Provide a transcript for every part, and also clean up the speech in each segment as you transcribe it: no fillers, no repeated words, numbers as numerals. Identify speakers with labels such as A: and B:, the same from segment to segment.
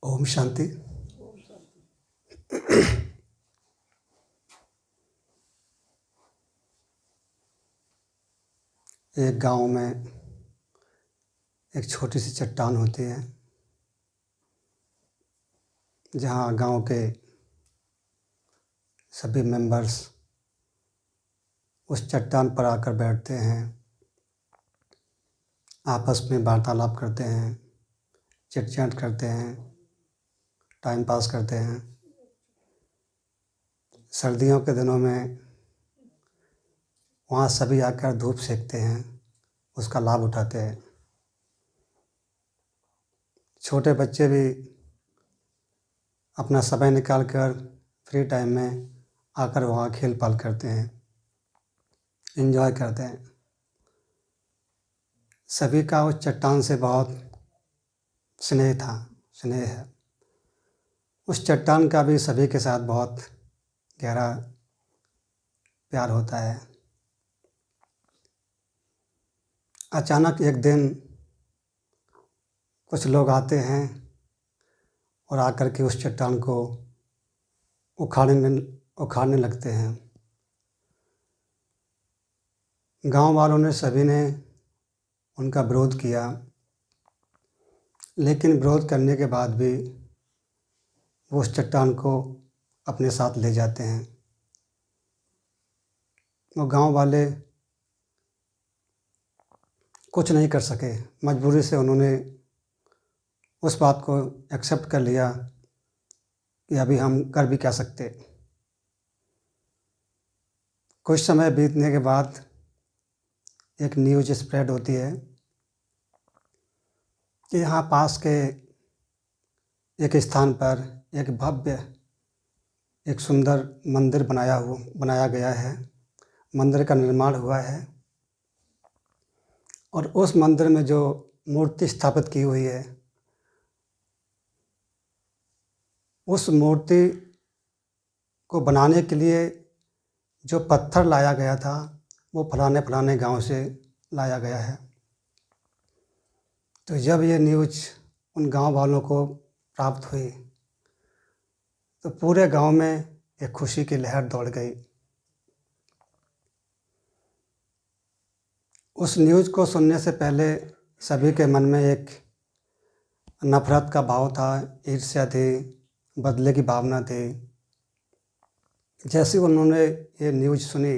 A: ओम शांति। एक गांव में एक छोटी सी चट्टान होती है, जहां गांव के सभी मेंबर्स उस चट्टान पर आकर बैठते हैं, आपस में वार्तालाप करते हैं, चिट-चैट करते हैं, टाइम पास करते हैं। सर्दियों के दिनों में वहाँ सभी आकर धूप सेकते हैं, उसका लाभ उठाते हैं। छोटे बच्चे भी अपना समय निकाल कर फ्री टाइम में आकर वहाँ खेल पाल करते हैं, एंजॉय करते हैं। सभी का उस चट्टान से बहुत स्नेह है। उस चट्टान का भी सभी के साथ बहुत गहरा प्यार होता है। अचानक एक दिन कुछ लोग आते हैं और आकर के उस चट्टान को उखाड़ने लगते हैं। गांव वालों ने सभी ने उनका विरोध किया, लेकिन विरोध करने के बाद भी वो उस चट्टान को अपने साथ ले जाते हैं। वो गांव वाले कुछ नहीं कर सके, मजबूरी से उन्होंने उस बात को एक्सेप्ट कर लिया कि अभी हम कर भी क्या सकते। कुछ समय बीतने के बाद एक न्यूज़ स्प्रेड होती है कि यहाँ पास के एक स्थान पर एक भव्य, एक सुंदर मंदिर बनाया गया है। मंदिर का निर्माण हुआ है और उस मंदिर में जो मूर्ति स्थापित की हुई है, उस मूर्ति को बनाने के लिए जो पत्थर लाया गया था वो फलाने गांव से लाया गया है। तो जब ये न्यूज़ उन गांव वालों को प्राप्त हुई तो पूरे गांव में एक खुशी की लहर दौड़ गई। उस न्यूज़ को सुनने से पहले सभी के मन में एक नफ़रत का भाव था, ईर्ष्या थी, बदले की भावना थी। जैसे उन्होंने ये न्यूज़ सुनी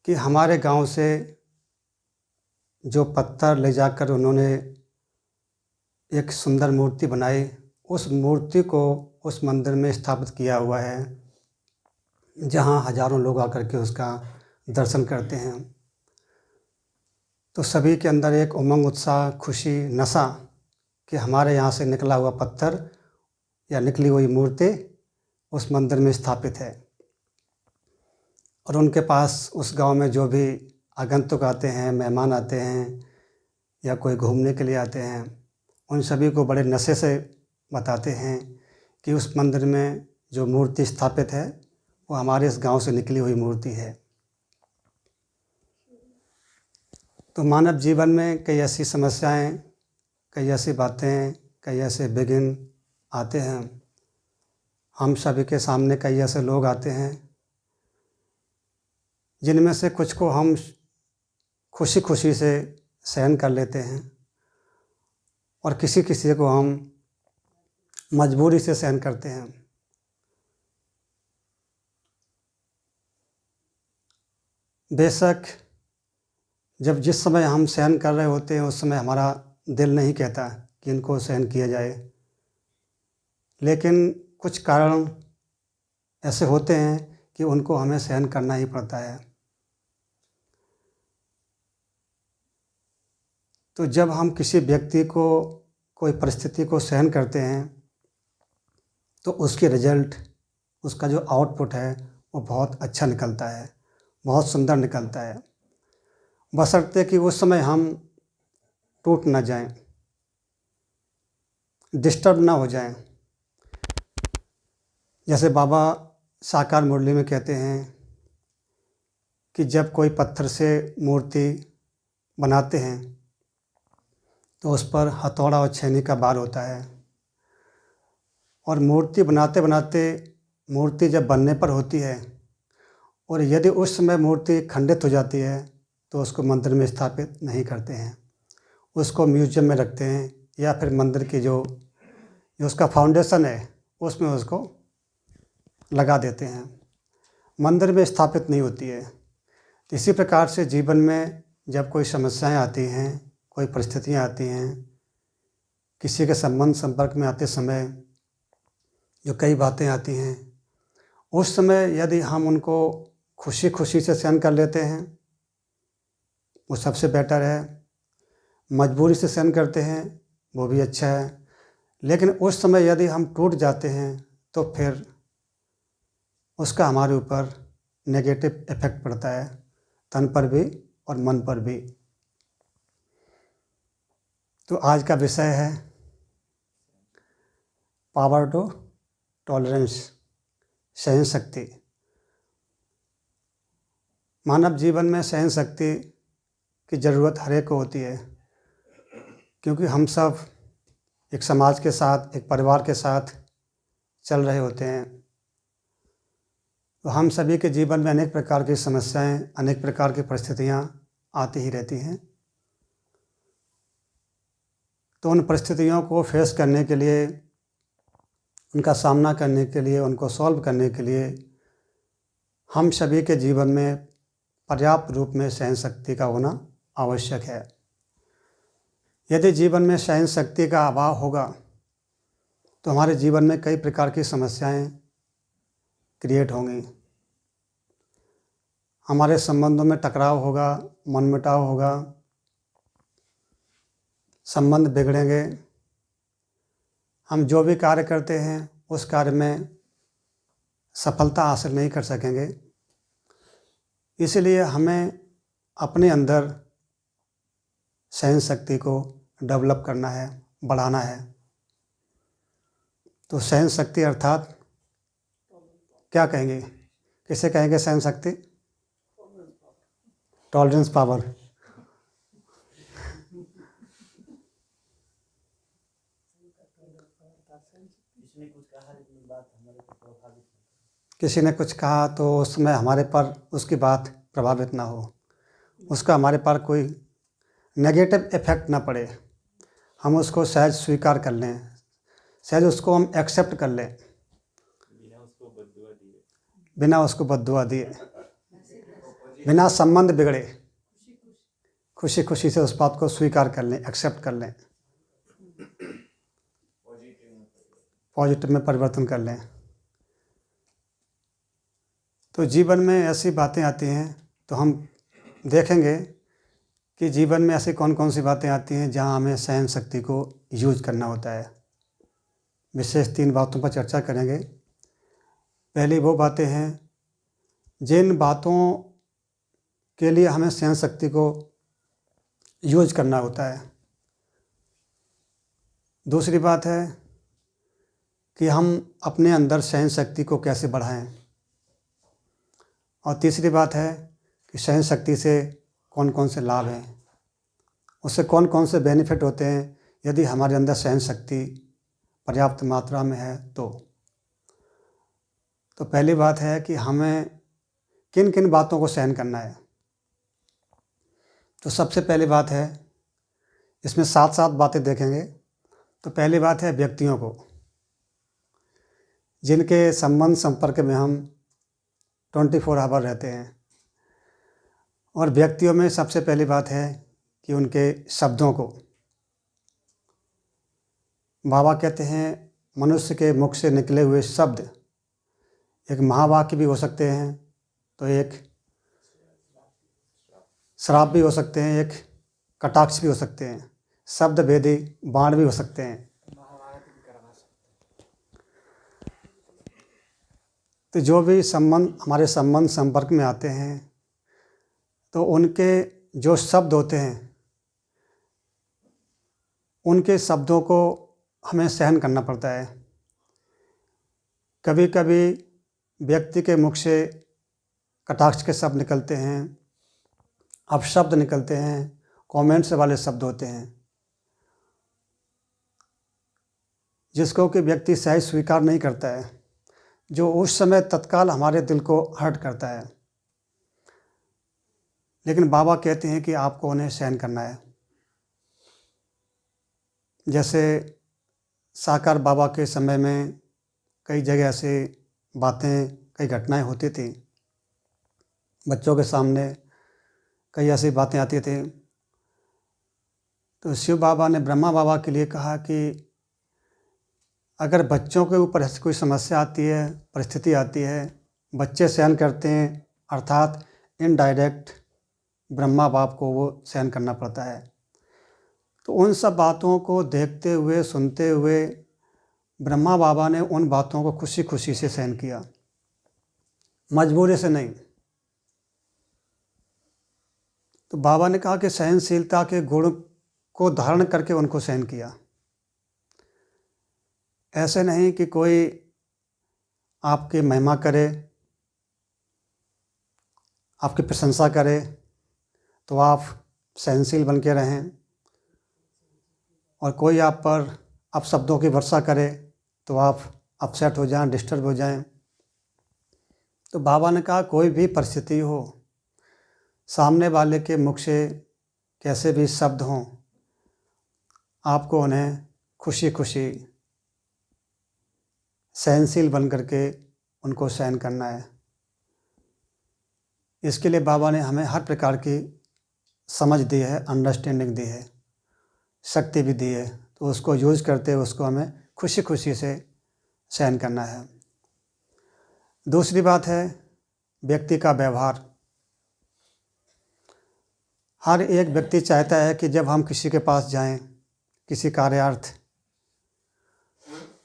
A: कि हमारे गांव से जो पत्थर ले जाकर उन्होंने एक सुंदर मूर्ति बनाई, उस मूर्ति को उस मंदिर में स्थापित किया हुआ है, जहां हजारों लोग आकर के उसका दर्शन करते हैं। तो सभी के अंदर एक उमंग, उत्साह, खुशी, नशा कि हमारे यहाँ से निकला हुआ पत्थर या निकली हुई मूर्ति उस मंदिर में स्थापित है। और उनके पास उस गांव में जो भी आगंतुक आते हैं, मेहमान आते हैं या कोई घूमने के लिए आते हैं, उन सभी को बड़े नशे से बताते हैं कि उस मंदिर में जो मूर्ति स्थापित है वो हमारे इस गांव से निकली हुई मूर्ति है। तो मानव जीवन में कई ऐसी समस्याएं, कई ऐसी बातें, कई ऐसे विघ्न आते हैं। हम सभी के सामने कई ऐसे लोग आते हैं जिनमें से कुछ को हम खुशी खुशी से सहन कर लेते हैं और किसी किसी को हम मजबूरी से सहन करते हैं। बेशक जब जिस समय हम सहन कर रहे होते हैं उस समय हमारा दिल नहीं कहता कि इनको सहन किया जाए, लेकिन कुछ कारण ऐसे होते हैं कि उनको हमें सहन करना ही पड़ता है। तो जब हम किसी व्यक्ति को, कोई परिस्थिति को सहन करते हैं तो उसकी रिजल्ट, उसका जो आउटपुट है वो बहुत अच्छा निकलता है, बहुत सुंदर निकलता है, बशर्ते कि उस समय हम टूट ना जाएं, डिस्टर्ब ना हो जाएं। जैसे बाबा साकार मुरली में कहते हैं कि जब कोई पत्थर से मूर्ति बनाते हैं तो उस पर हथौड़ा और छेनी का वार होता है। और मूर्ति बनाते बनाते मूर्ति जब बनने पर होती है और यदि उस समय मूर्ति खंडित हो जाती है तो उसको मंदिर में स्थापित नहीं करते हैं, उसको म्यूजियम में रखते हैं या फिर मंदिर की जो उसका फाउंडेशन है उसमें उसको लगा देते हैं, मंदिर में स्थापित नहीं होती है। तो इसी प्रकार से जीवन में जब कोई समस्याएं आती हैं, कोई परिस्थितियां आती हैं, किसी के संबंध संपर्क में आते समय जो कई बातें आती हैं, उस समय यदि हम उनको खुशी खुशी से सहन कर लेते हैं वो सबसे बेटर है। मजबूरी से सहन करते हैं वो भी अच्छा है, लेकिन उस समय यदि हम टूट जाते हैं तो फिर उसका हमारे ऊपर नेगेटिव इफेक्ट पड़ता है, तन पर भी और मन पर भी। तो आज का विषय है पावर टू टॉलरेंस, सहन शक्ति। मानव जीवन में सहन शक्ति की ज़रूरत हर एक को होती है, क्योंकि हम सब एक समाज के साथ, एक परिवार के साथ चल रहे होते हैं। तो हम सभी के जीवन में अनेक प्रकार की समस्याएं, अनेक प्रकार की परिस्थितियां आती ही रहती हैं। तो उन परिस्थितियों को फेस करने के लिए, उनका सामना करने के लिए, उनको सॉल्व करने के लिए हम सभी के जीवन में पर्याप्त रूप में सहन शक्ति का होना आवश्यक है। यदि जीवन में सहन शक्ति का अभाव होगा तो हमारे जीवन में कई प्रकार की समस्याएं क्रिएट होंगी, हमारे संबंधों में टकराव होगा, मनमुटाव होगा, संबंध बिगड़ेंगे, हम जो भी कार्य करते हैं उस कार्य में सफलता हासिल नहीं कर सकेंगे। इसलिए हमें अपने अंदर सहन शक्ति को डेवलप करना है, बढ़ाना है। तो सहन शक्ति अर्थात क्या कहेंगे, किसे कहेंगे सहन शक्ति? Tolerance power. किसी ने कुछ कहा तो उसमें हमारे पर उसकी बात प्रभावित ना हो, उसका हमारे पर कोई नेगेटिव इफेक्ट ना पड़े, हम उसको सहज स्वीकार कर लें, सहज उसको हम एक्सेप्ट कर लें, बिना उसको बद्दुआ दिए, बिना संबंध बिगड़े, खुशी खुशी से उस बात को स्वीकार कर लें, एक्सेप्ट कर लें, पॉजिटिव में परिवर्तन कर लें। तो जीवन में ऐसी बातें आती हैं तो हम देखेंगे कि जीवन में ऐसी कौन कौन सी बातें आती हैं जहां हमें सहन शक्ति को यूज करना होता है। विशेष 3 बातों पर चर्चा करेंगे। पहली वो बातें हैं जिन बातों के लिए हमें सहन शक्ति को यूज करना होता है। दूसरी बात है कि हम अपने अंदर सहन शक्ति को कैसे बढ़ाएं। और तीसरी बात है कि सहन शक्ति से कौन कौन से लाभ हैं, उससे कौन कौन से बेनिफिट होते हैं यदि हमारे अंदर सहन शक्ति पर्याप्त मात्रा में है तो। पहली बात है कि हमें किन किन बातों को सहन करना है। तो सबसे पहली बात है, इसमें 7 बातें देखेंगे। तो पहली बात है व्यक्तियों को, जिनके संबंध संपर्क में हम 24 आवर रहते हैं। और व्यक्तियों में सबसे पहली बात है कि उनके शब्दों को, बाबा कहते हैं मनुष्य के मुख से निकले हुए शब्द एक महावाक्य भी हो सकते हैं, तो एक श्राप भी हो सकते हैं, एक कटाक्ष भी हो सकते हैं, शब्द भेदी बाण भी हो सकते हैं। तो जो भी हमारे संबंध संपर्क में आते हैं तो उनके जो शब्द होते हैं उनके शब्दों को हमें सहन करना पड़ता है। कभी कभी व्यक्ति के मुख से कटाक्ष के शब्द निकलते हैं, अपशब्द निकलते हैं, कमेंट्स वाले शब्द होते हैं। जिसको कि व्यक्ति सहज स्वीकार नहीं करता है, जो उस समय तत्काल हमारे दिल को हर्ट करता है। लेकिन बाबा कहते हैं कि आपको उन्हें सहन करना है। जैसे साकार बाबा के समय में कई जगह ऐसे बातें, कई घटनाएं होती थी, बच्चों के सामने कई ऐसी बातें आती थी। तो शिव बाबा ने ब्रह्मा बाबा के लिए कहा कि अगर बच्चों के ऊपर ऐसी कोई समस्या आती है, परिस्थिति आती है, बच्चे सहन करते हैं, अर्थात इनडायरेक्ट ब्रह्मा बाप को वो सहन करना पड़ता है। तो उन सब बातों को देखते हुए, सुनते हुए ब्रह्मा बाबा ने उन बातों को खुशी खुशी से सहन किया, मजबूरी से नहीं। तो बाबा ने कहा कि सहनशीलता के गुण को धारण करके उनको सहन किया। ऐसे नहीं कि कोई आपकी महिमा करे, आपकी प्रशंसा करे तो आप सहनशील बन के रहें, और कोई आप पर अपशब्दों की वर्षा करे तो आप अपसेट हो जाएं, डिस्टर्ब हो जाएं। तो बाबा ने कहा कोई भी परिस्थिति हो, सामने वाले के मुख से कैसे भी शब्द हों, आपको उन्हें खुशी खुशी सहनशील बन करके उनको सहन करना है। इसके लिए बाबा ने हमें हर प्रकार की समझ दी है, अंडरस्टैंडिंग दी है, शक्ति भी दी है। तो उसको यूज़ करते हुए उसको हमें खुशी खुशी से सहन करना है। दूसरी बात है व्यक्ति का व्यवहार। हर एक व्यक्ति चाहता है कि जब हम किसी के पास जाएं, किसी कार्यार्थ,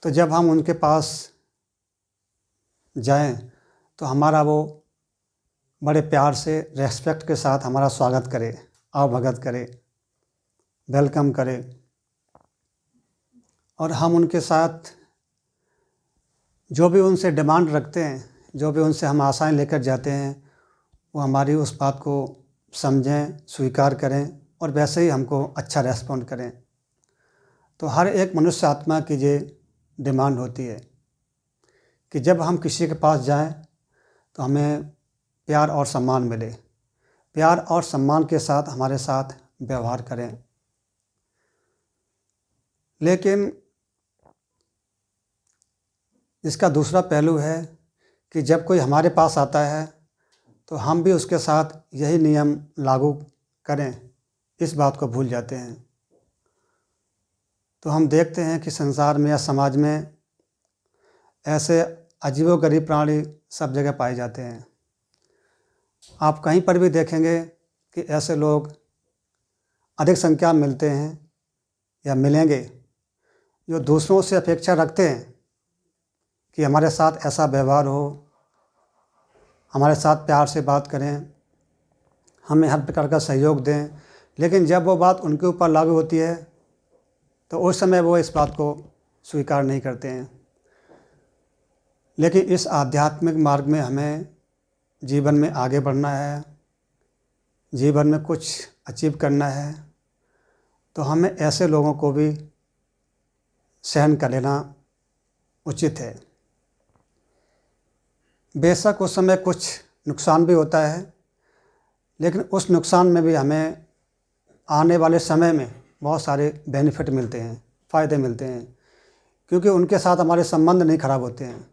A: तो जब हम उनके पास जाएं तो हमारा वो बड़े प्यार से, रेस्पेक्ट के साथ हमारा स्वागत करे, आवभगत करे, वेलकम करे, और हम उनके साथ जो भी उनसे डिमांड रखते हैं, जो भी उनसे हम आशाएं लेकर जाते हैं, वो हमारी उस बात को समझें, स्वीकार करें और वैसे ही हमको अच्छा रेस्पॉन्ड करें। तो हर एक मनुष्य आत्मा की ये डिमांड होती है कि जब हम किसी के पास जाएं तो हमें प्यार और सम्मान मिले, प्यार और सम्मान के साथ हमारे साथ व्यवहार करें। लेकिन इसका दूसरा पहलू है कि जब कोई हमारे पास आता है तो हम भी उसके साथ यही नियम लागू करें, इस बात को भूल जाते हैं। तो हम देखते हैं कि संसार में या समाज में ऐसे अजीबोगरीब प्राणी सब जगह पाए जाते हैं। आप कहीं पर भी देखेंगे कि ऐसे लोग अधिक संख्या में मिलते हैं या मिलेंगे जो दूसरों से अपेक्षा रखते हैं कि हमारे साथ ऐसा व्यवहार हो, हमारे साथ प्यार से बात करें, हमें हर प्रकार का सहयोग दें। लेकिन जब वो बात उनके ऊपर लागू होती है तो उस समय वो इस बात को स्वीकार नहीं करते हैं। लेकिन इस आध्यात्मिक मार्ग में हमें जीवन में आगे बढ़ना है, जीवन में कुछ अचीव करना है, तो हमें ऐसे लोगों को भी सहन कर लेना उचित है। बेशक उस समय कुछ नुकसान भी होता है, लेकिन उस नुकसान में भी हमें आने वाले समय में बहुत सारे बेनिफिट मिलते हैं, फ़ायदे मिलते हैं, क्योंकि उनके साथ हमारे संबंध नहीं खराब होते हैं।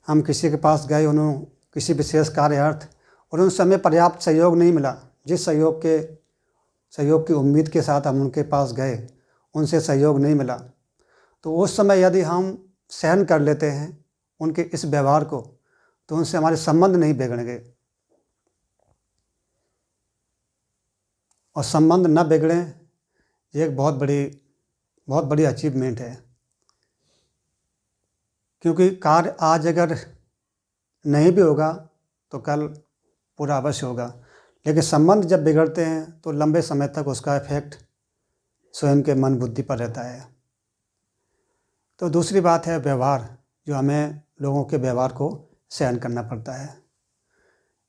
A: हम किसी के पास गए, उन्होंने किसी विशेष कार्यार्थ, और उन समय पर्याप्त सहयोग नहीं मिला, जिस सहयोग की उम्मीद के साथ हम उनके पास गए, उनसे सहयोग नहीं मिला, तो उस समय यदि हम सहन कर लेते हैं उनके इस व्यवहार को, तो उनसे हमारे संबंध नहीं बिगड़ेंगे। और संबंध न बिगड़ें, ये एक बहुत बड़ी अचीवमेंट है। क्योंकि कार्य आज अगर नहीं भी होगा तो कल पूरा अवश्य होगा, लेकिन संबंध जब बिगड़ते हैं तो लंबे समय तक उसका इफेक्ट स्वयं के मन बुद्धि पर रहता है। तो दूसरी बात है व्यवहार, जो हमें लोगों के व्यवहार को सहन करना पड़ता है।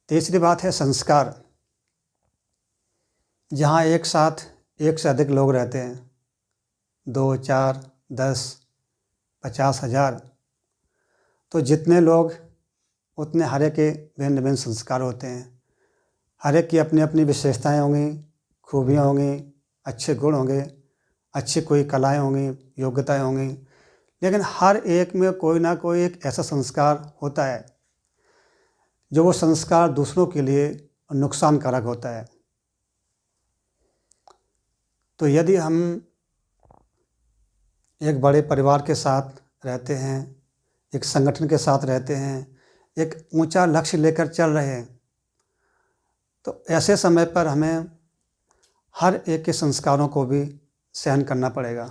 A: तीसरी बात है संस्कार। जहाँ एक साथ एक से अधिक लोग रहते हैं, 2, 4, 10, 50,000, तो जितने लोग उतने हर एक के भिन्न भिन्न संस्कार होते हैं। हर एक की अपनी अपनी विशेषताएं होंगी, खूबियाँ होंगी, अच्छे गुण होंगे, अच्छी कोई कलाएं होंगी, योग्यताएं होंगी, लेकिन हर एक में कोई ना कोई एक ऐसा संस्कार होता है जो वो संस्कार दूसरों के लिए नुकसानकारक होता है। तो यदि हम एक बड़े परिवार के साथ रहते हैं, एक संगठन के साथ रहते हैं, एक ऊंचा लक्ष्य लेकर चल रहे हैं, तो ऐसे समय पर हमें हर एक के संस्कारों को भी सहन करना पड़ेगा।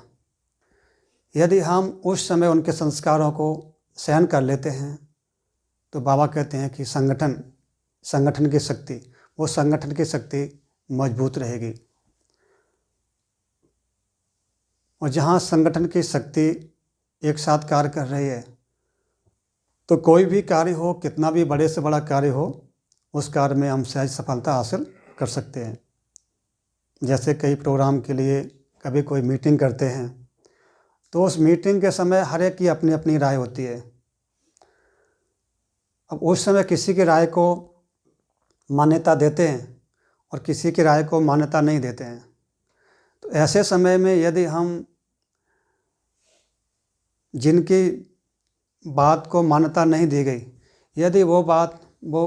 A: यदि हम उस समय उनके संस्कारों को सहन कर लेते हैं तो बाबा कहते हैं कि संगठन की शक्ति, वो संगठन की शक्ति मजबूत रहेगी। और जहाँ संगठन की शक्ति एक साथ कार्य कर रही है तो कोई भी कार्य हो, कितना भी बड़े से बड़ा कार्य हो, उस कार्य में हम सहज सफलता हासिल कर सकते हैं। जैसे कई प्रोग्राम के लिए कभी कोई मीटिंग करते हैं तो उस मीटिंग के समय हर एक की अपनी अपनी राय होती है। अब उस समय किसी की राय को मान्यता देते हैं और किसी की राय को मान्यता नहीं देते हैं। तो ऐसे समय में यदि हम जिनकी बात को मान्यता नहीं दी गई, यदि वो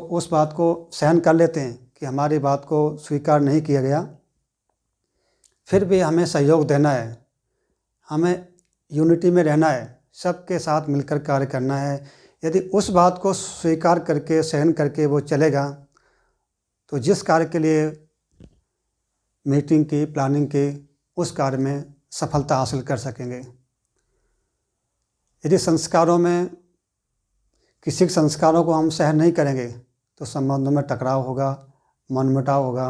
A: उस बात को सहन कर लेते हैं कि हमारी बात को स्वीकार नहीं किया गया, फिर भी हमें सहयोग देना है, हमें यूनिटी में रहना है, सबके साथ मिलकर कार्य करना है। यदि उस बात को स्वीकार करके सहन करके वो चलेगा तो जिस कार्य के लिए मीटिंग की प्लानिंग की, उस कार्य में सफलता हासिल कर सकेंगे। यदि संस्कारों में किसी संस्कारों को हम सहन नहीं करेंगे तो संबंधों में टकराव होगा, मनमुटाव होगा,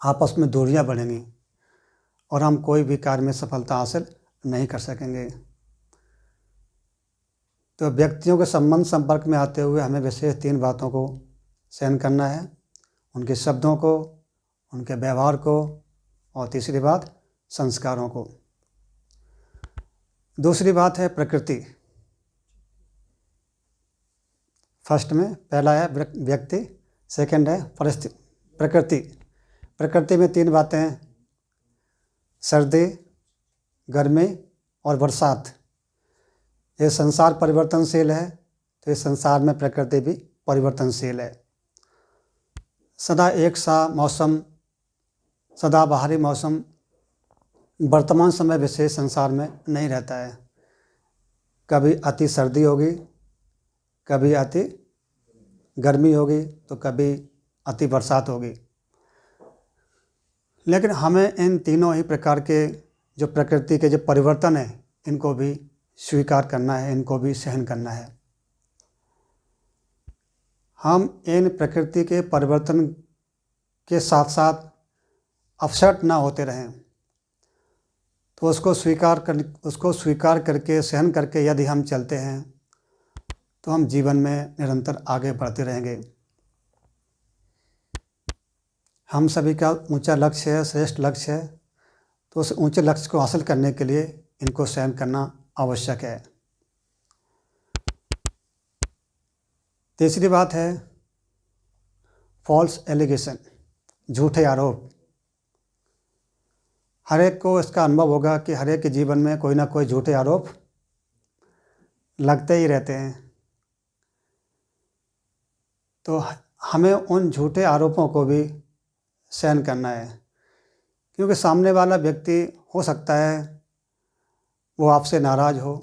A: आपस में दूरियां बढ़ेंगी और हम कोई भी कार्य में सफलता हासिल नहीं कर सकेंगे। तो व्यक्तियों के संपर्क में आते हुए हमें विशेष 3 बातों को सहन करना है, उनके शब्दों को, उनके व्यवहार को, और तीसरी बात संस्कारों को। दूसरी बात है प्रकृति। फर्स्ट में पहला है व्यक्ति, सेकंड है परिस्थिति, प्रकृति। प्रकृति में 3 बातें हैं, सर्दी, गर्मी और बरसात। ये संसार परिवर्तनशील है तो इस संसार में प्रकृति भी परिवर्तनशील है। सदा एक सा मौसम, सदा बाहरी मौसम वर्तमान समय विशेष संसार में नहीं रहता है। कभी अति सर्दी होगी, कभी अति गर्मी होगी, तो कभी अति बरसात होगी। लेकिन हमें इन तीनों ही प्रकार के जो प्रकृति के जो परिवर्तन है, इनको भी स्वीकार करना है, इनको भी सहन करना है। हम इन प्रकृति के परिवर्तन के साथ साथ अपसेट ना होते रहें, तो उसको स्वीकार करके सहन करके यदि हम चलते हैं तो हम जीवन में निरंतर आगे बढ़ते रहेंगे। हम सभी का ऊंचा लक्ष्य है, श्रेष्ठ लक्ष्य है, तो उस ऊंचे लक्ष्य को हासिल करने के लिए इनको सहन करना आवश्यक है। तीसरी बात है फॉल्स एलिगेशन, झूठे आरोप। हर एक को इसका अनुभव होगा कि हर एक के जीवन में कोई ना कोई झूठे आरोप लगते ही रहते हैं। तो हमें उन झूठे आरोपों को भी सहन करना है, क्योंकि सामने वाला व्यक्ति हो सकता है वो आपसे नाराज़ हो,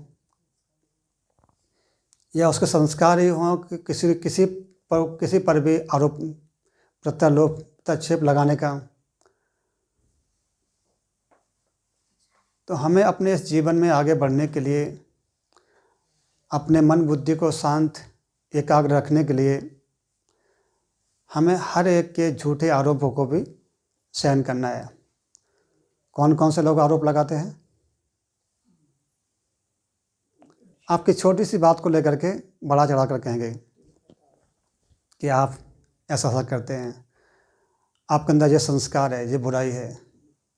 A: या उसके संस्कार ही हों कि किसी पर भी आरोप प्रत्याक्षेप लगाने का। तो हमें अपने इस जीवन में आगे बढ़ने के लिए, अपने मन बुद्धि को शांत एकाग्र रखने के लिए हमें हर एक के झूठे आरोपों को भी सहन करना है। कौन कौन से लोग आरोप लगाते हैं? आपकी छोटी सी बात को लेकर के बड़ा चढ़ा कर कहेंगे कि आप ऐसा करते हैं, आपके अंदर ये संस्कार है, ये बुराई है,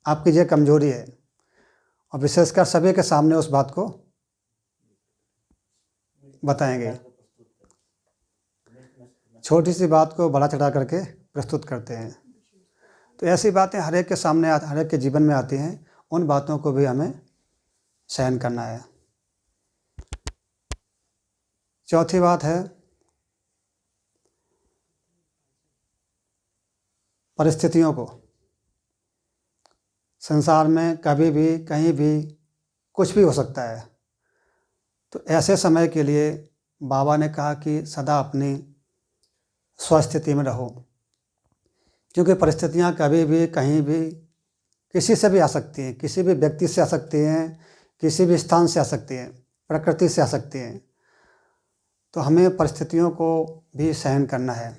A: आपकी ये कमजोरी है। और विशेषकर सभी के सामने उस बात को बताएंगे। छोटी सी बात को बड़ा चढ़ा करके प्रस्तुत करते हैं। तो ऐसी बातें हर एक के सामने हर एक के जीवन में आती हैं, उन बातों को भी हमें सहन करना है। चौथी बात है परिस्थितियों को। संसार में कभी भी कहीं भी कुछ भी हो सकता है। तो ऐसे समय के लिए बाबा ने कहा कि सदा अपनी स्वस्थिति में रहो, क्योंकि परिस्थितियां कभी भी कहीं भी किसी से भी आ सकती हैं, किसी भी व्यक्ति से आ सकती हैं, किसी भी स्थान से आ सकती हैं, प्रकृति से आ सकती हैं। तो हमें परिस्थितियों को भी सहन करना है।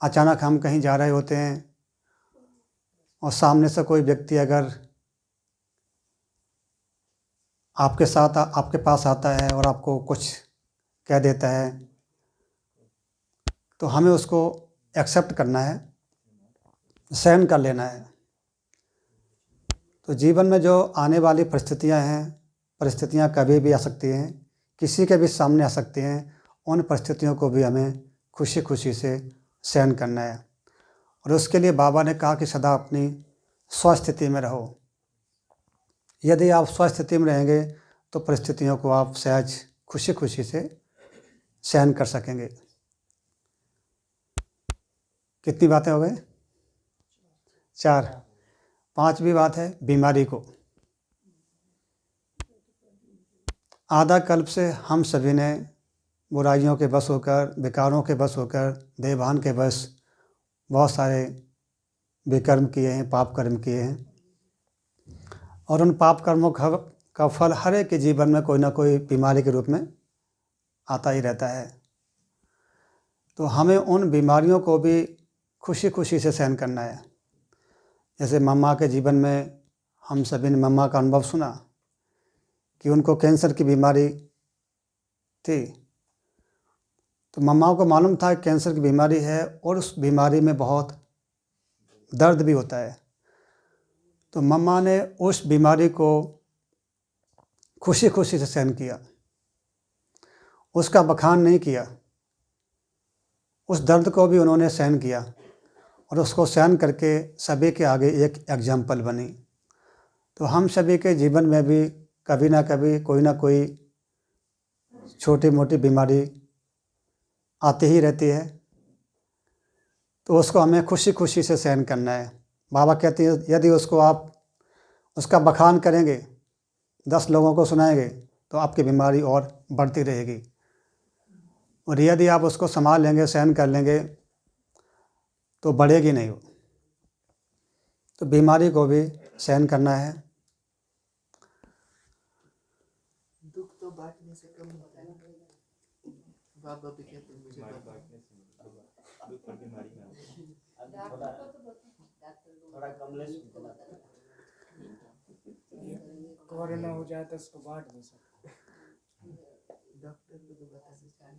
A: अचानक हम कहीं जा रहे होते हैं और सामने से कोई व्यक्ति अगर आपके पास आता है और आपको कुछ कह देता है, तो हमें उसको एक्सेप्ट करना है, सहन कर लेना है। तो जीवन में जो आने वाली परिस्थितियां हैं, परिस्थितियां कभी भी आ सकती हैं, किसी के भी सामने आ सकती हैं। उन परिस्थितियों को भी हमें खुशी खुशी से सहन करना है। और उसके लिए बाबा ने कहा कि सदा अपनी स्वस्थिति में रहो। यदि आप स्वस्थिति में रहेंगे तो परिस्थितियों को आप सहज खुशी खुशी से सहन कर सकेंगे। कितनी बातें हो गई? 4। 5वीं बात है बीमारी को। आधा कल्प से हम सभी ने बुराइयों के बस होकर, विकारों के बस होकर, देवान के बस बहुत सारे विकर्म किए हैं, पाप कर्म किए हैं। और उन पाप कर्मों का फल हर एक के जीवन में कोई ना कोई बीमारी के रूप में आता ही रहता है। तो हमें उन बीमारियों को भी खुशी खुशी से सहन करना है। जैसे मम्मा के जीवन में हम सभी ने मम्मा का अनुभव सुना कि उनको कैंसर की बीमारी थी। तो मम्माओं को मालूम था कि कैंसर की बीमारी है और उस बीमारी में बहुत दर्द भी होता है। तो मम्मा ने उस बीमारी को खुशी खुशी से सहन किया, उसका बखान नहीं किया। उस दर्द को भी उन्होंने सहन किया और उसको सहन करके सभी के आगे एक एग्जाम्पल बनी। तो हम सभी के जीवन में भी कभी ना कभी कोई ना कोई छोटी मोटी बीमारी आती ही रहती है। तो उसको हमें खुशी खुशी से सहन करना है। बाबा कहते हैं यदि उसका बखान करेंगे, 10 लोगों को सुनाएंगे, तो आपकी बीमारी और बढ़ती रहेगी। और यदि आप उसको संभाल लेंगे, सहन कर लेंगे, तो बढ़ेगी नहीं वो। तो बीमारी को भी सहन करना है।
B: दुख तो बांटने से कम होता है। बाबा भी कहते हैं मुझे
C: थोड़ा कमलेश
D: कोरोना हो जाए तो उसको बांट नहीं सकते।
B: डॉक्टर को तो बता सकते हैं।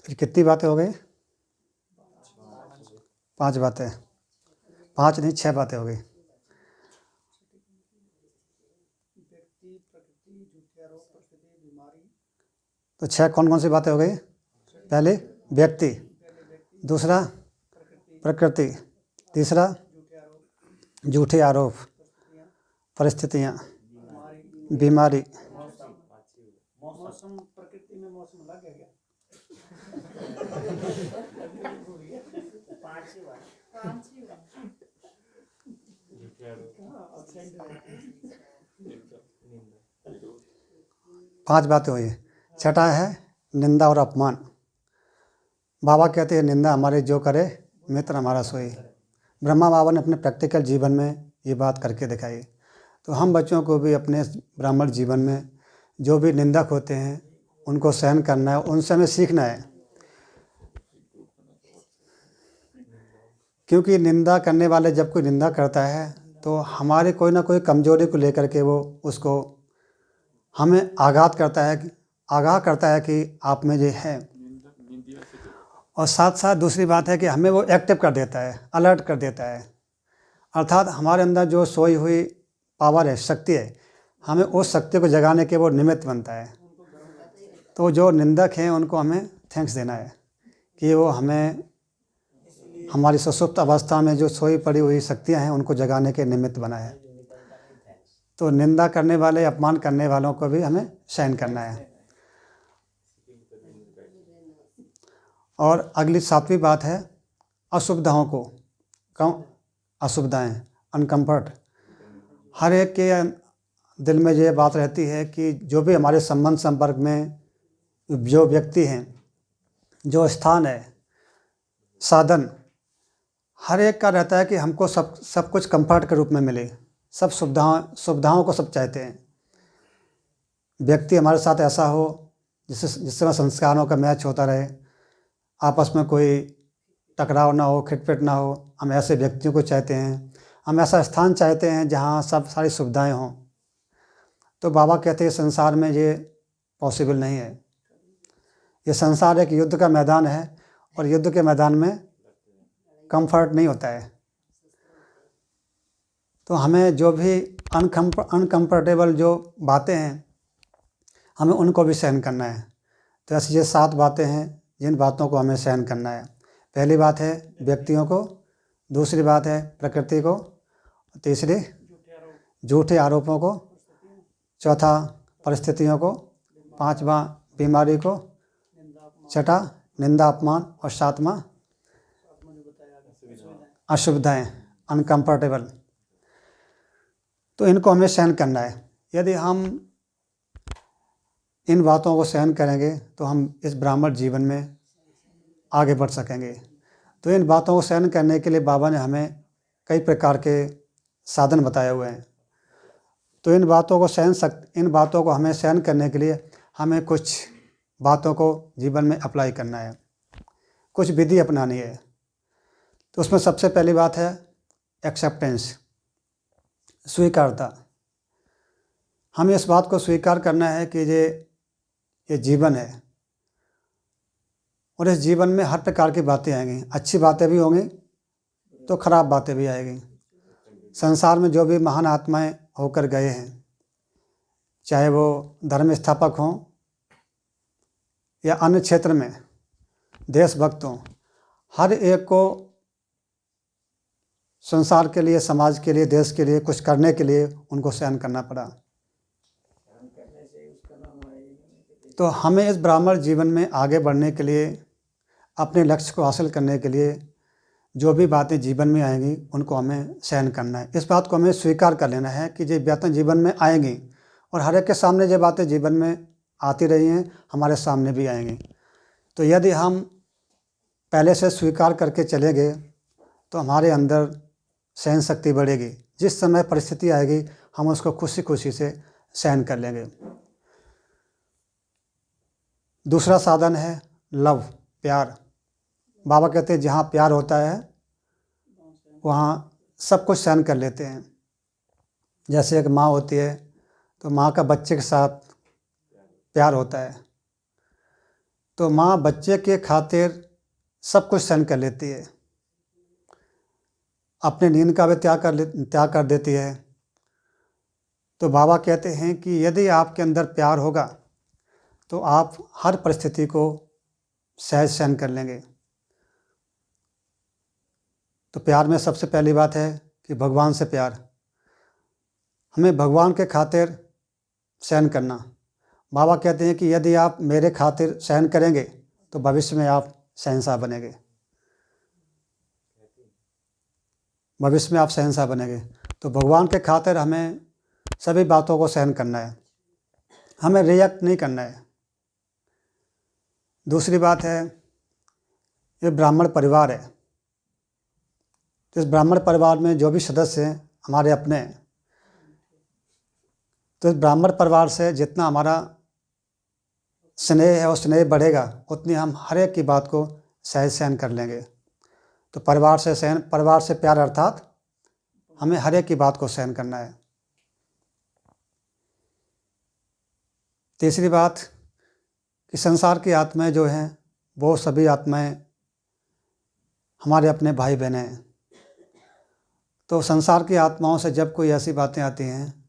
A: फिर कितनी बातें हो गई? 5 बातें। 5 नहीं, 6 बातें हो गई। तो 6 कौन कौन सी बातें हो गई? पहले व्यक्ति, दूसरा प्रकृति, तीसरा झूठे आरोप, परिस्थितियाँ, बीमारी,
D: मौसम, प्रकृति में मौसम लग गया।
A: 5 बातें हुई। 6ठा है निंदा और अपमान। बाबा कहते हैं निंदा हमारे जो करे मित्र हमारा सोई। ब्रह्मा बाबा ने अपने प्रैक्टिकल जीवन में ये बात करके दिखाई। तो हम बच्चों को भी अपने ब्राह्मण जीवन में जो भी निंदक होते हैं उनको सहन करना है, उनसे हमें सीखना है। क्योंकि निंदा करने वाले जब कोई निंदा करता है तो हमारे कोई ना कोई कमजोरी को लेकर के वो उसको हमें आगाह करता है कि आप में ये है। और साथ साथ दूसरी बात है कि हमें वो एक्टिव कर देता है, अलर्ट कर देता है। अर्थात हमारे अंदर जो सोई हुई पावर है, शक्ति है, हमें उस शक्ति को जगाने के वो निमित्त बनता है। तो जो निंदक हैं उनको हमें थैंक्स देना है कि वो हमें हमारी सुषुप्त अवस्था में जो सोई पड़ी हुई शक्तियाँ हैं उनको जगाने के निमित्त बना है। तो निंदा करने वाले, अपमान करने वालों को भी हमें सहन करना है। और अगली 7वीं बात है असुविधाओं को कम, असुविधाएं, अनकम्फर्ट। हर एक के दिल में ये बात रहती है कि जो भी हमारे संबंध संपर्क में जो व्यक्ति हैं, जो स्थान है, साधन, हर एक का रहता है कि हमको सब कुछ कंफर्ट के रूप में मिले, सब सुविधाओं को सब चाहते हैं। व्यक्ति हमारे साथ ऐसा हो जिससे संस्कारों का मैच होता रहे, आपस में कोई टकराव ना हो, खिटपिट ना हो। हम ऐसे व्यक्तियों को चाहते हैं, हम ऐसा स्थान चाहते हैं जहाँ सब सारी सुविधाएं हों। तो बाबा कहते हैं संसार में ये पॉसिबल नहीं है। ये संसार एक युद्ध का मैदान है और युद्ध के मैदान में कंफर्ट नहीं होता है। तो हमें जो भी अनकम्फर्टेबल जो बातें हैं हमें उनको भी सहन करना है। तो ऐसी ये 7 बातें हैं जिन बातों को हमें सहन करना है। पहली बात है व्यक्तियों को, दूसरी बात है प्रकृति को, तीसरी झूठे आरोपों को, चौथा परिस्थितियों को, 5वां बीमारी को, छठा निंदा अपमान और 7वां असुविधाएं, अनकम्फर्टेबल। तो इनको हमें सहन करना है। यदि हम इन बातों को सहन करेंगे तो हम इस ब्राह्मण जीवन में आगे बढ़ सकेंगे। तो इन बातों को सहन करने के लिए बाबा ने हमें कई प्रकार के साधन बताए हुए हैं। तो इन बातों को हमें सहन करने के लिए हमें कुछ बातों को जीवन में अप्लाई करना है, कुछ विधि अपनानी है। तो उसमें सबसे पहली बात है एक्सेप्टेंस, स्वीकारता। हमें इस बात को स्वीकार करना है कि ये जीवन है और इस जीवन में हर प्रकार की बातें आएंगी। अच्छी बातें भी होंगी तो खराब बातें भी आएंगी। संसार में जो भी महान आत्माएं होकर गए हैं, चाहे वो धर्म स्थापक हों या अन्य क्षेत्र में देशभक्त हों, हर एक को संसार के लिए, समाज के लिए, देश के लिए कुछ करने के लिए उनको सहन करना पड़ा। तो हमें इस ब्राह्मण जीवन में आगे बढ़ने के लिए, अपने लक्ष्य को हासिल करने के लिए जो भी बातें जीवन में आएंगी उनको हमें सहन करना है। इस बात को हमें स्वीकार कर लेना है कि ये बातें जीवन में आएंगी और हर एक के सामने ये बातें जीवन में आती रही हैं, हमारे सामने भी आएंगी। तो यदि हम पहले से स्वीकार करके चलेंगे तो हमारे अंदर सहन शक्ति बढ़ेगी। जिस समय परिस्थिति आएगी हम उसको खुशी खुशी से सहन कर लेंगे। दूसरा साधन है लव, प्यार। बाबा कहते हैं जहाँ प्यार होता है वहाँ सब कुछ सहन कर लेते हैं। जैसे एक माँ होती है तो माँ का बच्चे के साथ प्यार होता है, तो माँ बच्चे के खातिर सब कुछ सहन कर लेती है, अपने नींद का भी त्याग कर देती है। तो बाबा कहते हैं कि यदि आपके अंदर प्यार होगा तो आप हर परिस्थिति को सहज सहन कर लेंगे। तो प्यार में सबसे पहली बात है कि भगवान से प्यार, हमें भगवान के खातिर सहन करना। बाबा कहते हैं कि यदि आप मेरे खातिर सहन करेंगे तो भविष्य में आप शहंशाह बनेंगे, भविष्य में आप शहंशाह बनेंगे। तो भगवान के खातिर हमें सभी बातों को सहन करना है, हमें रिएक्ट नहीं करना है। दूसरी बात है ये ब्राह्मण परिवार है। तो इस ब्राह्मण परिवार में जो भी सदस्य हैं हमारे अपने हैं, तो इस ब्राह्मण परिवार से जितना हमारा स्नेह है और स्नेह बढ़ेगा उतनी हम हर एक की बात को सहज सहन कर लेंगे। तो परिवार से प्यार अर्थात हमें हर एक की बात को सहन करना है। तीसरी बात कि संसार की आत्माएं जो हैं वो सभी आत्माएं हमारे अपने भाई बहन हैं। तो संसार की आत्माओं से जब कोई ऐसी बातें आती हैं,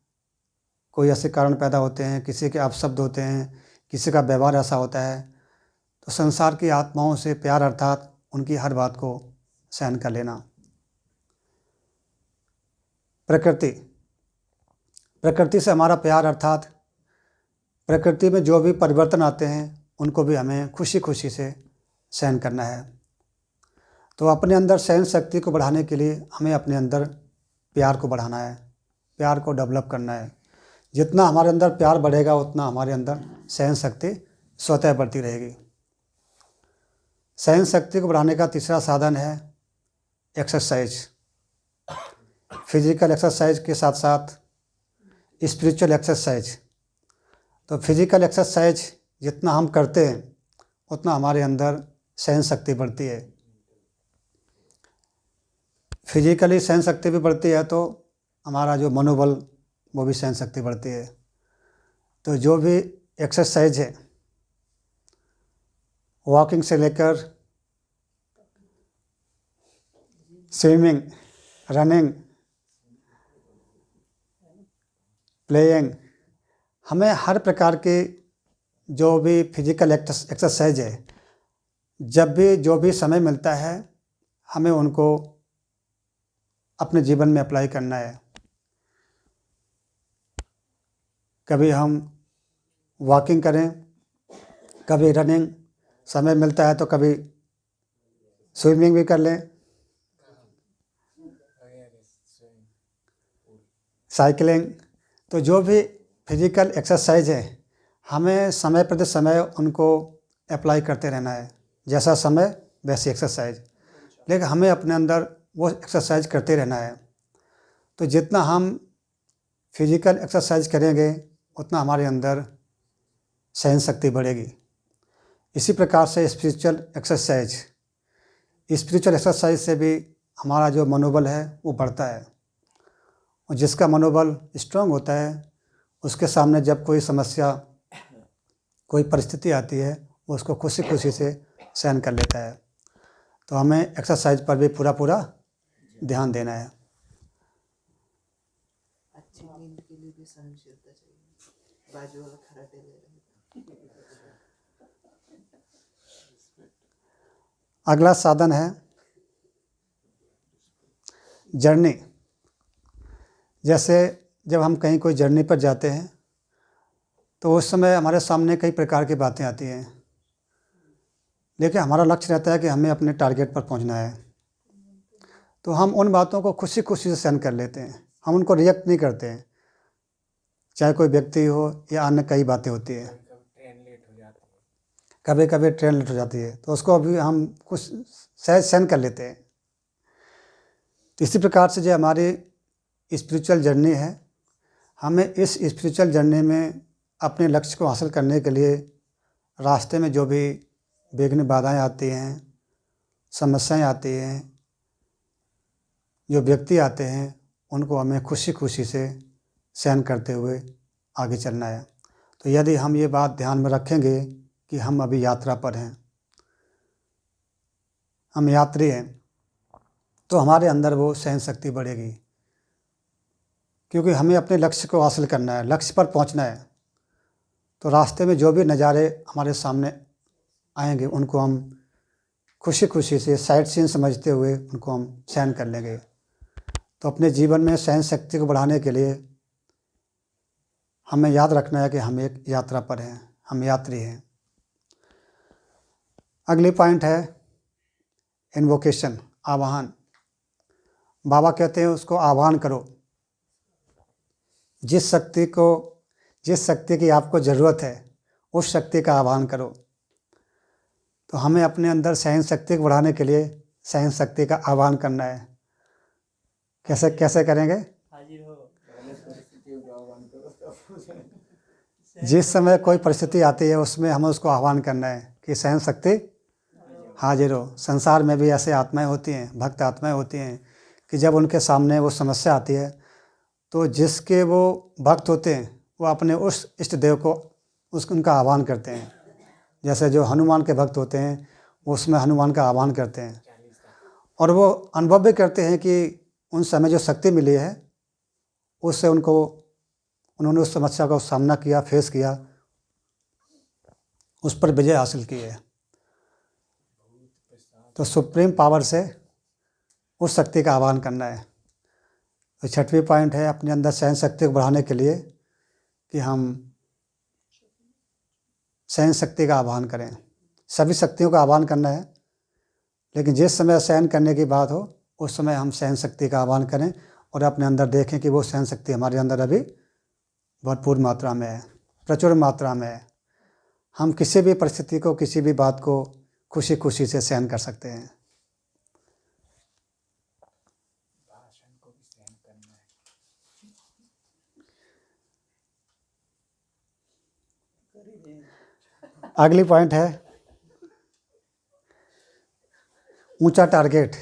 A: कोई ऐसे कारण पैदा होते हैं, किसी के अपशब्द होते हैं, किसी का व्यवहार ऐसा होता है, तो संसार की आत्माओं से प्यार अर्थात उनकी हर बात को सहन कर लेना। प्रकृति से हमारा प्यार अर्थात प्रकृति में जो भी परिवर्तन आते हैं उनको भी हमें खुशी खुशी से सहन करना है। तो अपने अंदर सहन शक्ति को बढ़ाने के लिए हमें अपने अंदर प्यार को बढ़ाना है, प्यार को डेवलप करना है। जितना हमारे अंदर प्यार बढ़ेगा उतना हमारे अंदर सहन शक्ति स्वतः बढ़ती रहेगी। सहन शक्ति को बढ़ाने का तीसरा साधन है एक्सरसाइज। फिजिकल एक्सरसाइज के साथ साथ स्पिरिचुअल एक्सरसाइज। तो फिजिकल एक्सरसाइज जितना हम करते हैं उतना हमारे अंदर सहन शक्ति बढ़ती है। फिजिकली सहन शक्ति भी बढ़ती है तो हमारा जो मनोबल वो भी सहन शक्ति बढ़ती है। तो जो भी एक्सरसाइज है, वॉकिंग से लेकर स्विमिंग, रनिंग, प्लेइंग, हमें हर प्रकार के जो भी फिजिकल एक्सरसाइज है, जब भी जो भी समय मिलता है हमें उनको अपने जीवन में अप्लाई करना है। कभी हम वॉकिंग करें, कभी रनिंग, समय मिलता है तो कभी स्विमिंग भी कर लें, साइकिलिंग। तो जो भी फिजिकल एक्सरसाइज है हमें समय प्रति समय उनको अप्लाई करते रहना है। जैसा समय वैसी एक्सरसाइज, लेकिन हमें अपने अंदर वो एक्सरसाइज करते रहना है। तो जितना हम फिजिकल एक्सरसाइज करेंगे उतना हमारे अंदर सहन शक्ति बढ़ेगी। इसी प्रकार से स्पिरिचुअल एक्सरसाइज से भी हमारा जो मनोबल है वो बढ़ता है। और जिसका मनोबल स्ट्रांग होता है उसके सामने जब कोई समस्या, कोई परिस्थिति आती है वो उसको खुशी खुशी से सहन कर लेता है। तो हमें एक्सरसाइज पर भी पूरा ध्यान देना है।
B: अच्छी नींद के लिए भी सहनशीलता चाहिए। बाजू वाला खराटे ले रहे हैं।
A: अगला साधन है जर्नी। जैसे जब हम कहीं कोई जर्नी पर जाते हैं तो उस समय हमारे सामने कई प्रकार की बातें आती हैं, लेकिन हमारा लक्ष्य रहता है कि हमें अपने टारगेट पर पहुंचना है। तो हम उन बातों को खुशी खुशी से सहन कर लेते हैं, हम उनको रिएक्ट नहीं करते हैं। चाहे कोई व्यक्ति हो या अन्य कई बातें होती हैं, कभी कभी ट्रेन लेट हो जाती है तो उसको अभी हम कुछ सहज सहन कर लेते हैं। तो इसी प्रकार से जो हमारी स्पिरिचुअल जर्नी है, हमें इस स्पिरिचुअल जर्नी में अपने लक्ष्य को हासिल करने के लिए रास्ते में जो भी विघ्न बाधाएं आती हैं, समस्याएं आती हैं, जो व्यक्ति आते हैं, उनको हमें खुशी खुशी से सहन करते हुए आगे चलना है। तो यदि हम ये बात ध्यान में रखेंगे कि हम अभी यात्रा पर हैं, हम यात्री हैं, तो हमारे अंदर वो सहन शक्ति बढ़ेगी। क्योंकि हमें अपने लक्ष्य को हासिल करना है, लक्ष्य पर पहुंचना है। तो रास्ते में जो भी नज़ारे हमारे सामने आएंगे उनको हम खुशी खुशी से साइट सीन समझते हुए उनको हम सहन कर लेंगे। तो अपने जीवन में सहन शक्ति को बढ़ाने के लिए हमें याद रखना है कि हम एक यात्रा पर हैं, हम यात्री हैं। अगली पॉइंट है इन्वोकेशन, आवाहन। बाबा कहते हैं उसको आह्वान करो। जिस शक्ति की आपको ज़रूरत है उस शक्ति का आह्वान करो। तो हमें अपने अंदर सहन शक्ति को बढ़ाने के लिए सहन शक्ति का आह्वान करना है। कैसे करेंगे?
C: हाजिर हो।
A: जिस समय कोई परिस्थिति आती है उसमें हमें उसको आह्वान करना है कि सहन शक्ति हाजिर हो। संसार में भी ऐसे आत्माएं होती हैं, भक्त आत्माएं होती हैं कि जब उनके सामने वो समस्या आती है तो जिसके वो भक्त होते हैं वो अपने उस इष्ट देव को उनका आह्वान करते हैं। जैसे जो हनुमान के भक्त होते हैं वो उसमें हनुमान का आह्वान करते हैं और वो अनुभव भी करते हैं कि उन समय जो शक्ति मिली है उससे उन्होंने उस समस्या का सामना किया, फेस किया, उस पर विजय हासिल की है। तो सुप्रीम पावर से उस शक्ति का आह्वान करना है। तो 6वीं पॉइंट है अपने अंदर सहन शक्ति को बढ़ाने के लिए कि हम सहन शक्ति का आह्वान करें। सभी शक्तियों का आह्वान करना है, लेकिन जिस समय सहन करने की बात हो उस समय हम सहन शक्ति का आह्वान करें और अपने अंदर देखें कि वो सहन शक्ति हमारे अंदर अभी भरपूर मात्रा में है, प्रचुर मात्रा में है। हम किसी भी परिस्थिति को, किसी भी बात को खुशी खुशी से सहन कर सकते हैं। अगली पॉइंट है ऊंचा टारगेट,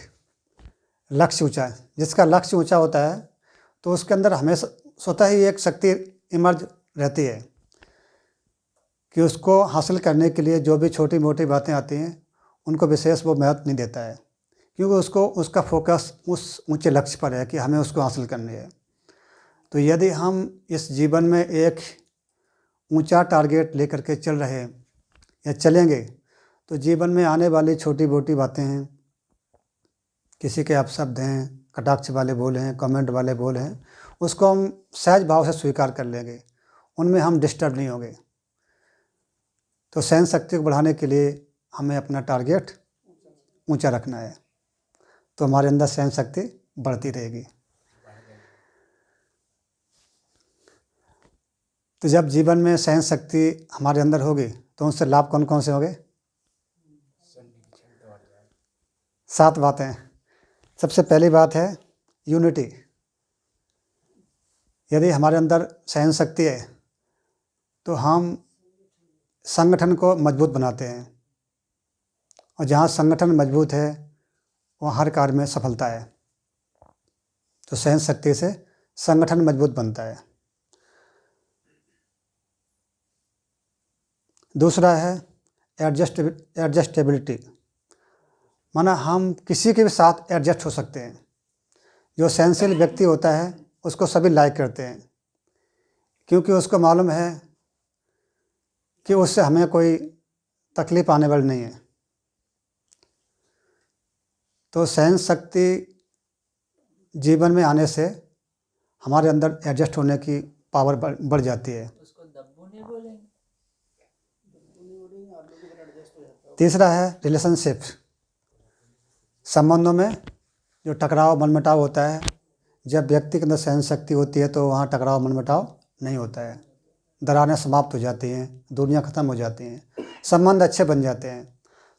A: लक्ष्य ऊंचा। जिसका लक्ष्य ऊंचा होता है तो उसके अंदर हमेशा स्वतः ही एक शक्ति इमर्ज रहती है कि उसको हासिल करने के लिए जो भी छोटी मोटी बातें आती हैं उनको विशेष वो महत्व नहीं देता है, क्योंकि उसका फोकस उस ऊंचे लक्ष्य पर है कि हमें उसको हासिल करनी है। तो यदि हम इस जीवन में एक ऊंचा टारगेट लेकर के चल रहे हैं या चलेंगे तो जीवन में आने वाली छोटी मोटी बातें हैं, किसी के अपशब्द हैं, कटाक्ष वाले बोल हैं, कमेंट वाले बोल हैं, उसको हम सहज भाव से स्वीकार कर लेंगे, उनमें हम डिस्टर्ब नहीं होंगे। तो सहन शक्ति को बढ़ाने के लिए हमें अपना टारगेट ऊंचा रखना है, तो हमारे अंदर सहन शक्ति बढ़ती रहेगी। तो जब जीवन में सहन शक्ति हमारे अंदर होगी तो उससे लाभ कौन कौन से होंगे? 7 बातें। सबसे पहली बात है यूनिटी। यदि हमारे अंदर सहन शक्ति है तो हम संगठन को मजबूत बनाते हैं, और जहाँ संगठन मजबूत है वहाँ हर कार्य में सफलता है। तो सहन शक्ति से संगठन मजबूत बनता है। दूसरा है एडजस्टेबिलिटी, माना हम किसी के भी साथ एडजस्ट हो सकते हैं। जो सहनशील व्यक्ति होता है उसको सभी लाइक करते हैं, क्योंकि उसको मालूम है कि उससे हमें कोई तकलीफ आने वाली नहीं है। तो सहन शक्ति जीवन में आने से हमारे अंदर एडजस्ट होने की पावर बढ़ जाती है।
C: उसको दब्बू नहीं बोलेंगे।
A: तीसरा है रिलेशनशिप। संबंधों में जो टकराव मनमुटाव होता है, जब व्यक्ति के अंदर सहन शक्ति होती है तो वहाँ टकराव मनमुटाव नहीं होता है, दरारें समाप्त हो जाती हैं, दूरियां ख़त्म हो जाती हैं, संबंध अच्छे बन जाते हैं।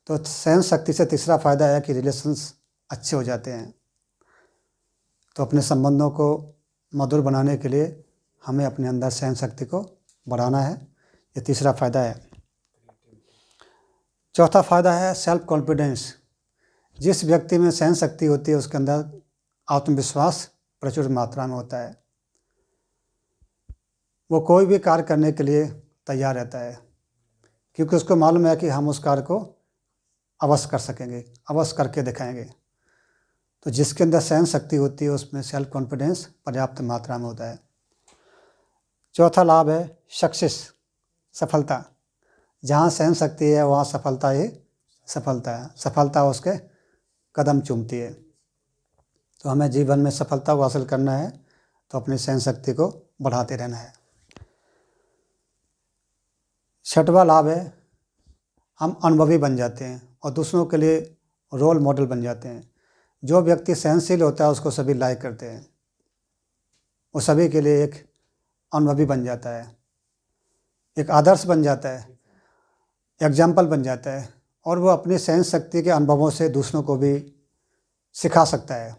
A: तो सहन शक्ति से तीसरा फ़ायदा है कि रिलेशंस अच्छे हो जाते हैं। तो अपने संबंधों को मधुर बनाने के लिए हमें अपने अंदर सहन शक्ति को बढ़ाना है। ये तीसरा फ़ायदा है। चौथा फ़ायदा है सेल्फ कॉन्फिडेंस। जिस व्यक्ति में सहन शक्ति होती है उसके अंदर आत्मविश्वास प्रचुर मात्रा में होता है। वो कोई भी कार्य करने के लिए तैयार रहता है, क्योंकि उसको मालूम है कि हम उस कार्य को अवश्य कर सकेंगे, अवश्य करके दिखाएंगे। तो जिसके अंदर सहन शक्ति होती है उसमें सेल्फ कॉन्फिडेंस पर्याप्त मात्रा में होता है। चौथा लाभ है सक्सेस, सफलता। जहाँ सहन शक्ति है वहाँ सफलता ही सफलता है, सफलता उसके कदम चूमती है। तो हमें जीवन में सफलता को हासिल करना है तो अपनी सहन शक्ति को बढ़ाते रहना है। छठवां लाभ है हम अनुभवी बन जाते हैं और दूसरों के लिए रोल मॉडल बन जाते हैं। जो व्यक्ति सहनशील होता है उसको सभी लाइक करते हैं, वो सभी के लिए एक अनुभवी बन जाता है, एक आदर्श बन जाता है, एग्जाम्पल बन जाता है, और वो अपनी सहन शक्ति के अनुभवों से दूसरों को भी सिखा सकता है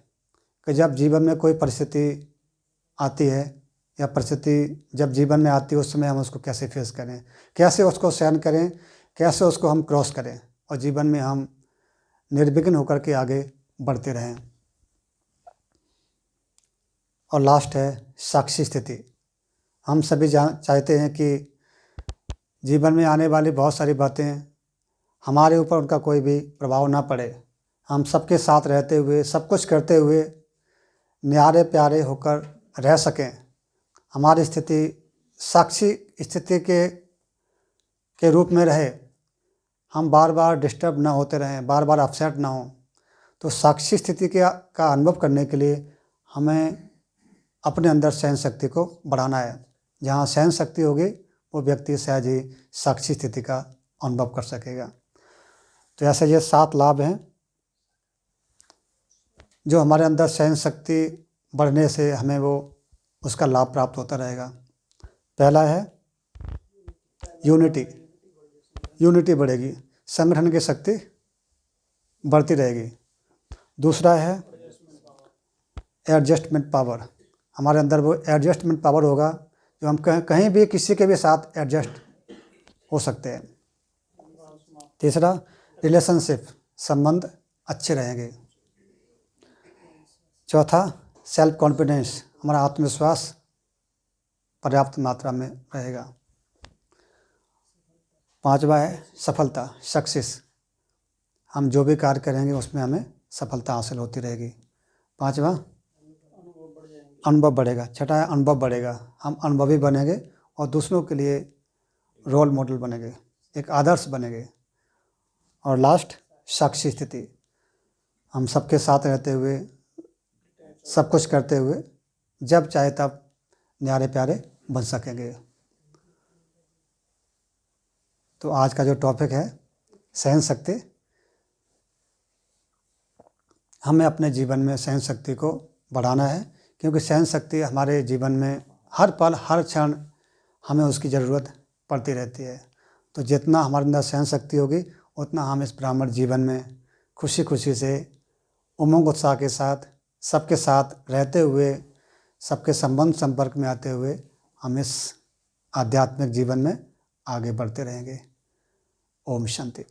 A: कि जब जीवन में कोई परिस्थिति आती है या परिस्थिति जब जीवन में आती है उस समय हम उसको कैसे फेस करें, कैसे उसको सहन करें, कैसे उसको हम क्रॉस करें और जीवन में हम निर्विघ्न होकर के आगे बढ़ते रहें। और लास्ट है साक्षी स्थिति। हम सभी चाहते हैं कि जीवन में आने वाली बहुत सारी बातें हमारे ऊपर उनका कोई भी प्रभाव ना पड़े, हम सबके साथ रहते हुए सब कुछ करते हुए न्यारे प्यारे होकर रह सकें। हमारी स्थिति साक्षी स्थिति के रूप में रहे, हम बार बार डिस्टर्ब ना होते रहें, बार बार अपसेट ना हों। तो साक्षी स्थिति का अनुभव करने के लिए हमें अपने अंदर सहन शक्ति को बढ़ाना है। जहाँ सहन शक्ति होगी वो व्यक्ति सहज ही साक्षी स्थिति का अनुभव कर सकेगा। तो ऐसे ये 7 लाभ हैं जो हमारे अंदर सहन शक्ति बढ़ने से हमें वो उसका लाभ प्राप्त होता रहेगा। पहला है यूनिटी बढ़ेगी, संगठन की शक्ति बढ़ती रहेगी। दूसरा है एडजस्टमेंट पावर, हमारे अंदर वो एडजस्टमेंट पावर होगा जो हम कहीं भी किसी के भी साथ एडजस्ट हो सकते हैं। तीसरा रिलेशनशिप, संबंध अच्छे रहेंगे। चौथा सेल्फ कॉन्फिडेंस, हमारा आत्मविश्वास पर्याप्त मात्रा में रहेगा। पांचवा है सफलता, सक्सेस, हम जो भी कार्य करेंगे उसमें हमें सफलता हासिल होती रहेगी। पांचवा अनुभव बढ़ेगा। छठा है अनुभव बढ़ेगा, हम अनुभवी बनेंगे और दूसरों के लिए रोल मॉडल बनेंगे, एक आदर्श बनेंगे। और लास्ट साक्षी स्थिति, हम सबके साथ रहते हुए सब कुछ करते हुए जब चाहे तब न्यारे प्यारे बन सकेंगे। तो आज का जो टॉपिक है सहन शक्ति, हमें अपने जीवन में सहन शक्ति को बढ़ाना है, क्योंकि सहन शक्ति हमारे जीवन में हर पल हर क्षण हमें उसकी ज़रूरत पड़ती रहती है। तो जितना हमारे अंदर सहन शक्ति होगी उतना हम इस ब्राह्मण जीवन में खुशी खुशी से उमंग उत्साह के साथ सबके साथ रहते हुए, सबके संबंध संपर्क में आते हुए हम इस आध्यात्मिक जीवन में आगे बढ़ते रहेंगे। ओम शांति।